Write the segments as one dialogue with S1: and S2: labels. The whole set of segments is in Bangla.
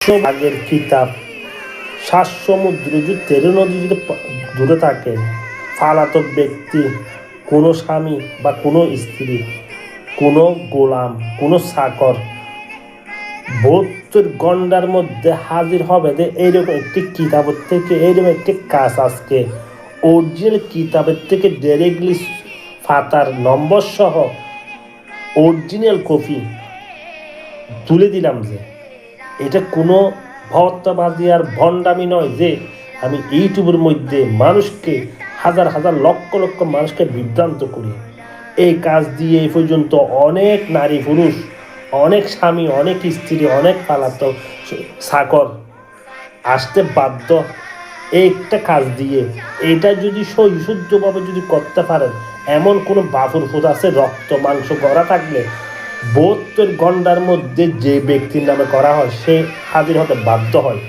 S1: আগের কিতাব সাত সমুদ্র যদি 13 নদী যদি দূরে থাকে, ফালাতক ব্যক্তি, কোনো স্বামী বা কোনো স্ত্রী, কোনো গোলাম, কোনো চাকর 72 ঘন্টার মধ্যে হাজির হবে যে এইরকম একটি কিতাবের থেকে, এইরকম একটি কাজ আজকে অরিজিনাল কিতাবের থেকে ডাইরেক্টলি ফাতার নম্বর সহ অরিজিনাল কপি তুলে দিলাম। যে এটা কোনো ভত্তাবাদী আর ভণ্ডামি নয় যে আমি ইউটিউবের মধ্যে মানুষকে হাজার হাজার লক্ষ লক্ষ মানুষকে বিভ্রান্ত করি। এই কাজ দিয়ে এই পর্যন্ত অনেক নারী পুরুষ, অনেক স্বামী, অনেক স্ত্রী, অনেক পালাতক চাকর আসতে বাধ্য এই একটা কাজ দিয়ে। এটা যদি সহিশুদ্ধভাবে যদি করতে পারেন, এমন কোনো বাফুর ফুট আছে রক্ত মাংস গড়া থাকলে 72 ঘন্টার মধ্যে যে ব্যক্তির নামে করা হয় সে হাজির হতে বাধ্য হয়।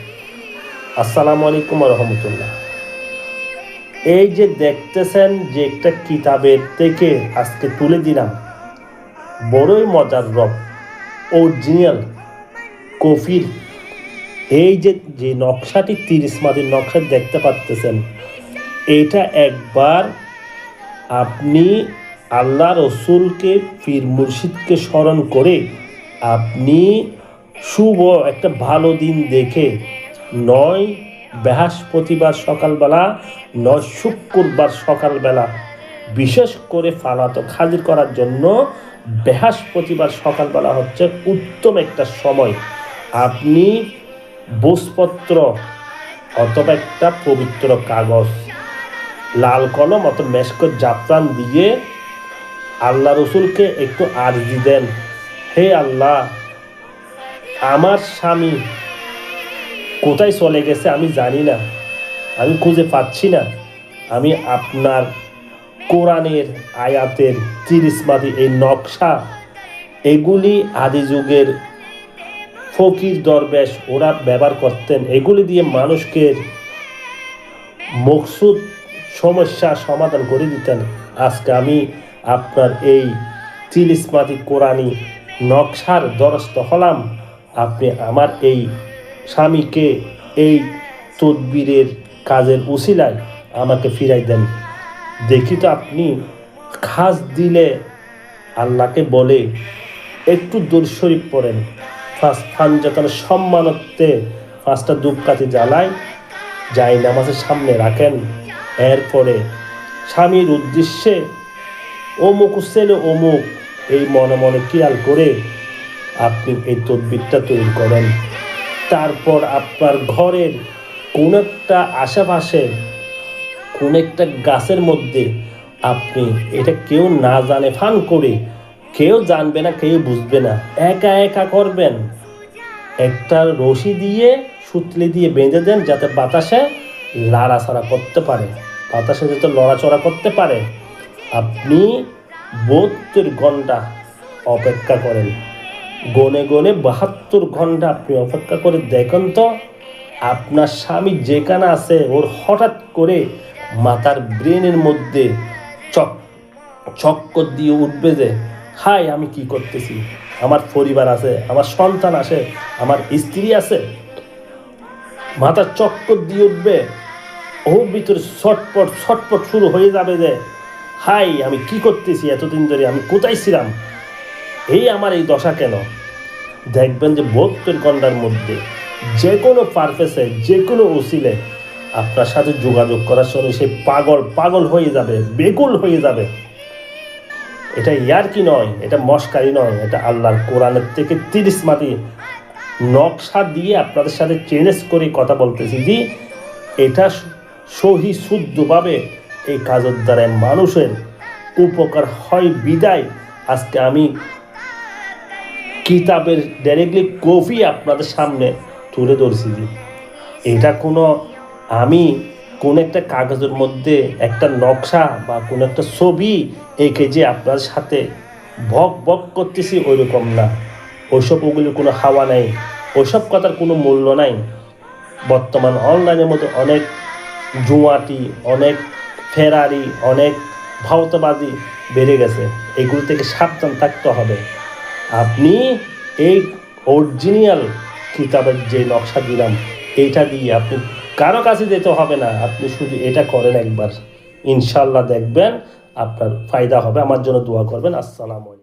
S1: আসসালামু আলাইকুম রহমতুল্লাহ। এই যে দেখতেছেন যে একটা কিতাবের থেকে আজকে তুলে দিলাম, বড়ই মজার রব অরিজিনাল কফির। এই যে নকশাটি 30 মাটির নকশা দেখতে পাচ্ছেন, এটা একবার আপনি আল্লাহ রসুলকে, পীর মুর্শিদকে স্মরণ করে আপনি শুভ একটা ভালো দিন দেখে, নয় বৃহস্পতিবার সকালবেলা, নয় শুক্রবার সকালবেলা, বিশেষ করে ফালাতক হাজির করার জন্য বৃহস্পতিবার সকালবেলা হচ্ছে উত্তম একটা সময়। আপনি ভোজপত্র অথবা একটা পবিত্র কাগজ, লাল কলম অত মেশকর জাফরান দিয়ে আল্লাহ রসুলকে একটু আরজি দেন, হে আল্লাহ, আমার স্বামী কোথায় চলে গেছে আমি জানি না, আমি খুঁজে পাচ্ছি না। আমি আপনার কোরআনের আয়াতের 30 মাটি এই নকশা, এগুলি আদি যুগের ফকির দরবেশ ওরা ব্যবহার করতেন। এগুলি দিয়ে মানুষকে মকসুদ সমস্যা সমাধান করে দিতেন। আজকে আমি আপনার এই 30 মাটি কোরআনি নকশার দ্বারস্থ হলাম। আপনি আমার এই স্বামীকে এই তদবিরের কাজের উসিলায় আমাকে ফিরাই দেন। দেখি তো আপনি খাস দিলে আল্লাহকে বলে একটু দরুদ শরীফ পড়েন, ফার্স্ট ফানজাতান সম্মানত্বে 5টা ধূপকাঠি জ্বালায় যাই নামাজের সামনে রাখেন। এরপরে স্বামীর উদ্দেশ্যে অমুক ছেলে অমুক এই মনে মনে খেয়াল করে আপনি এই তদবিরটা তৈরি করেন। তারপর আপনার ঘরের কোন একটা আশেপাশে কোন একটা গাছের মধ্যে আপনি, এটা কেউ না জানে ফান করে, কেউ জানবে না, কেউ বুঝবে না, একা একা করবেন। একটা রশি দিয়ে সুতলি দিয়ে বেঁধে দেন যাতে বাতাসে লড়াচড়া করতে পারে, বাতাসে যাতে লড়াচড়া করতে পারে। আপনি 72 ঘন্টা অপেক্ষা করেন, গনে গনে 72 ঘন্টা আপনি অপেক্ষা করে দেখেন তো আপনার স্বামী যেখানে আছে ওর হঠাৎ করে মাথার ব্রেনের মধ্যে চক্কর দিয়ে উঠবে যে হাই আমি কি করতেছি, আমার পরিবার আছে, আমার সন্তান আছে, আমার স্ত্রী আছে। মাথার চক্কর দিয়ে উঠবে, ওর ভিতরে ছটপট ছটপট শুরু হয়ে যাবে যে হাই আমি কি করতেছি, এতদিন ধরে আমি কোথায় ছিলাম, এই আমার এই দশা কেন। দেখবেন যে 72 ঘন্টার মধ্যে যে কোনো পারপাসে, যে কোনো উসিলে আপনার সাথে যোগাযোগ করার সময় সে পাগল হয়ে যাবে, বেকুল হয়ে যাবে। এটা ইয়ারকি নয়, এটা মস্কারি নয়, এটা আল্লাহর কোরআনের থেকে 30 মাটি নকশা দিয়ে আপনাদের সাথে চেঞ্জ করে কথা বলতেছি যে এটা সহি শুদ্ধভাবে এই কাজের দ্বারায় মানুষের উপকার হয় বিদায় আজকে আমি কিতাবের ডাইরেক্টলি কপি আপনাদের সামনে তুলে ধরছি। যে এটা কোনো আমি কোন একটা কাগজের মধ্যে একটা নকশা বা কোনো একটা ছবি এঁকে যে আপনার সাথে ভক করতেছি ওইরকম না। ওগুলির কোনো হাওয়া নাই, ওইসব কথার কোনো মূল্য নাই। বর্তমান অনলাইনের মধ্যে অনেক জুয়াটি, অনেক ফেরারি, অনেক ভাওতাবাজি বেড়ে গেছে, এগুলো থেকে সাবধান থাকতে হবে। আপনি এই অরিজিনাল কিতাবের যে নকশা দিলাম এইটা দিয়ে আপনি কারো কাছে যেতে হবে না, আপনি শুধু এটা করেন একবার, ইনশাল্লাহ দেখবেন আপনার ফায়দা হবে। আমার জন্য দোয়া করবেন। আসসালামু আলাইকুম।